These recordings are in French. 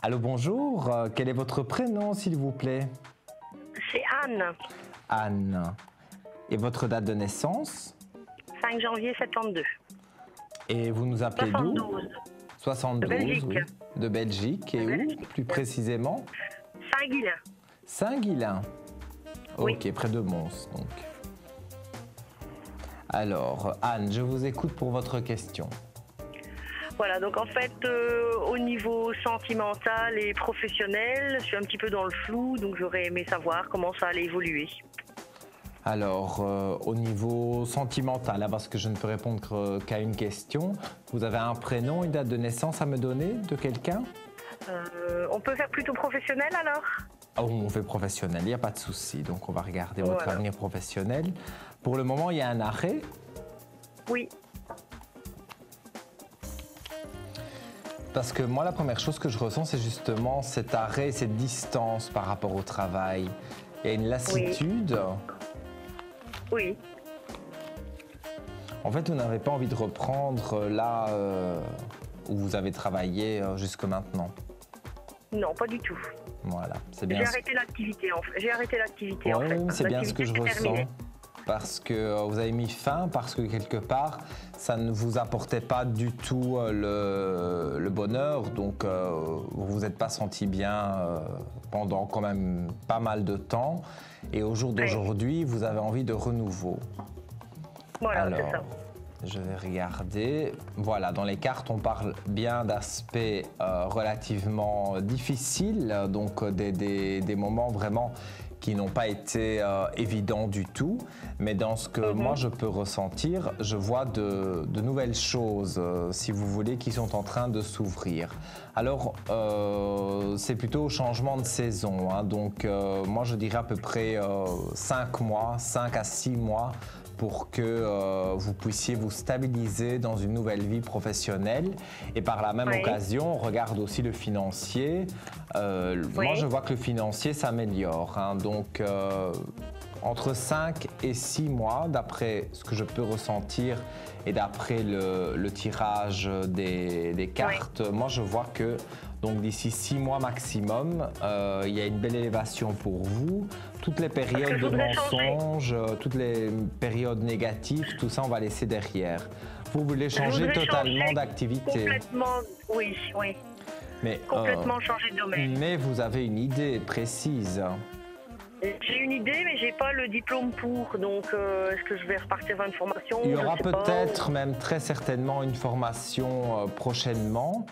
Allô, bonjour. Quel est votre prénom, s'il vous plaît? C'est Anne, Anne. Et votre date de naissance? 5 janvier 72. Et vous nous appelez d'où? 72. 72, De Belgique. oui. De Belgique. Et De où, Belgique. plus précisément? Saint-Guilain. Saint-Guilain. Oui. Ok, près de Mons, donc. Alors, Anne, je vous écoute pour votre question. Voilà, donc en fait, au niveau sentimental et professionnel, je suis un petit peu dans le flou, donc j'aurais aimé savoir comment ça allait évoluer. Alors, au niveau sentimental, là, parce que je ne peux répondre qu'à une question, vous avez un prénom, une date de naissance à me donner de quelqu'un? On peut faire plutôt professionnel alors? Oh, on fait professionnel, il n'y a pas de souci. Donc, on va regarder votre Voilà. avenir professionnel. Pour le moment, il y a un arrêt. Oui. Parce que moi, la première chose que je ressens, c'est justement cet arrêt, cette distance par rapport au travail. Il y a une lassitude. Oui. En fait, vous n'avez pas envie de reprendre là où vous avez travaillé jusque maintenant. Non, pas du tout. Voilà, c'est bien. J'ai arrêté l'activité en fait. J'ai arrêté l'activité en Oui, fait. c'est bien ce que je L'activité s'est ressens. terminée. Parce que vous avez mis fin, parce que quelque part, ça ne vous apportait pas du tout le bonheur. Donc, vous vous êtes pas senti bien pendant quand même pas mal de temps. Et au jour d'aujourd'hui, vous avez envie de renouveau. Voilà, c'est ça. Alors, je vais regarder. Voilà, dans les cartes, on parle bien d'aspects relativement difficiles, donc des moments vraiment qui n'ont pas été évidents du tout. Mais dans ce que moi je peux ressentir, je vois de nouvelles choses, si vous voulez, qui sont en train de s'ouvrir. Alors, c'est plutôt au changement de saison, hein. Donc moi je dirais à peu près 5 mois, 5 à 6 mois, pour que vous puissiez vous stabiliser dans une nouvelle vie professionnelle. Et par la même occasion, on regarde aussi le financier. Moi, je vois que le financier s'améliore, hein. Donc, entre 5 et 6 mois, d'après ce que je peux ressentir et d'après le tirage des cartes, moi, je vois que donc d'ici 6 mois maximum, il y a une belle élévation pour vous. Toutes les périodes de mensonges, toutes les périodes négatives, tout ça, on va laisser derrière. Vous voulez changer totalement d'activité. Complètement, oui, oui. Mais, Complètement changer de domaine. mais vous avez une idée précise. J'ai une idée, mais j'ai pas le diplôme pour, donc est-ce que je vais repartir vers une formation? Il y aura Je sais pas. peut-être même très certainement une formation prochainement,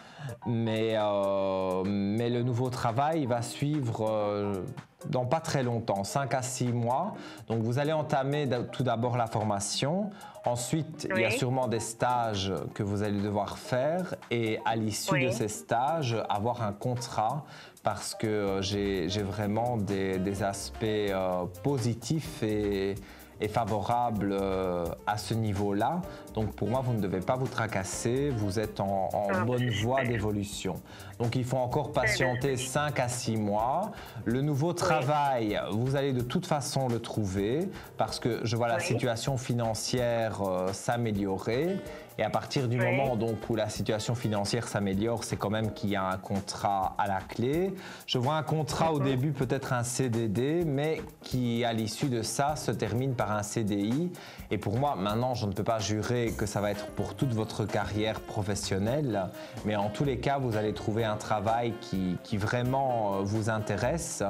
mais le nouveau travail va suivre dans pas très longtemps, 5 à 6 mois. Donc vous allez entamer tout d'abord la formation. Ensuite, il y a sûrement des stages que vous allez devoir faire et à l'issue de ces stages, avoir un contrat parce que j'ai vraiment des aspects positifs et favorables à ce niveau-là. Donc pour moi, vous ne devez pas vous tracasser, vous êtes en bonne voie d'évolution. Donc il faut encore patienter 5 à 6 mois. Le nouveau travail, vous allez de toute façon le trouver parce que je vois la situation financière s'améliorer. Et à partir du moment donc, où la situation financière s'améliore, c'est quand même qu'il y a un contrat à la clé. Je vois un contrat au début, peut-être un CDD, mais qui à l'issue de ça se termine par un CDI. Et pour moi, maintenant, je ne peux pas jurer que ça va être pour toute votre carrière professionnelle, mais en tous les cas, vous allez trouver un travail qui vraiment vous intéresse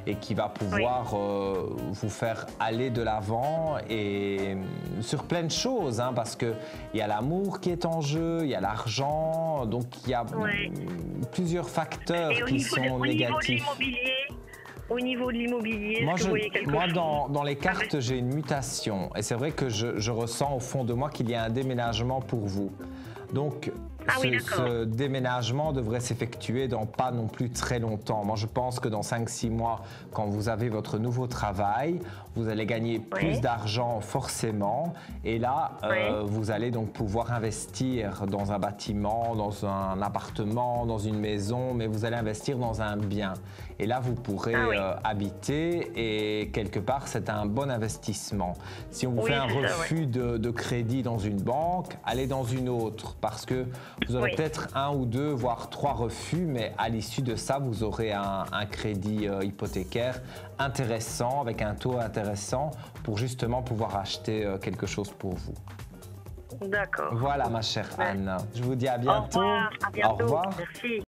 et qui va pouvoir vous faire aller de l'avant et sur plein de choses, hein, parce qu'il y a l'amour qui est en jeu, il y a l'argent, donc il y a plusieurs facteurs qui sont négatifs. Au niveau de l'immobilier, Moi, est-ce que vous voyez quelque chose? dans les cartes, j'ai une mutation et c'est vrai que je ressens au fond de moi qu'il y a un déménagement pour vous. Donc, ce déménagement devrait s'effectuer dans pas non plus très longtemps. Moi, je pense que dans 5-6 mois, quand vous avez votre nouveau travail, vous allez gagner plus d'argent forcément. Et là, vous allez donc pouvoir investir dans un bâtiment, dans un appartement, dans une maison, mais vous allez investir dans un bien. Et là, vous pourrez habiter et quelque part, c'est un bon investissement. Si on vous fait un refus de crédit dans une banque, allez dans une autre parce que Vous aurez Oui. peut-être 1 ou 2, voire 3 refus, mais à l'issue de ça, vous aurez un crédit hypothécaire intéressant, avec un taux intéressant, pour justement pouvoir acheter quelque chose pour vous. D'accord. Voilà, ma chère Ouais. Anne. Je vous dis à Au bientôt. revoir. À bientôt. Au revoir. Merci.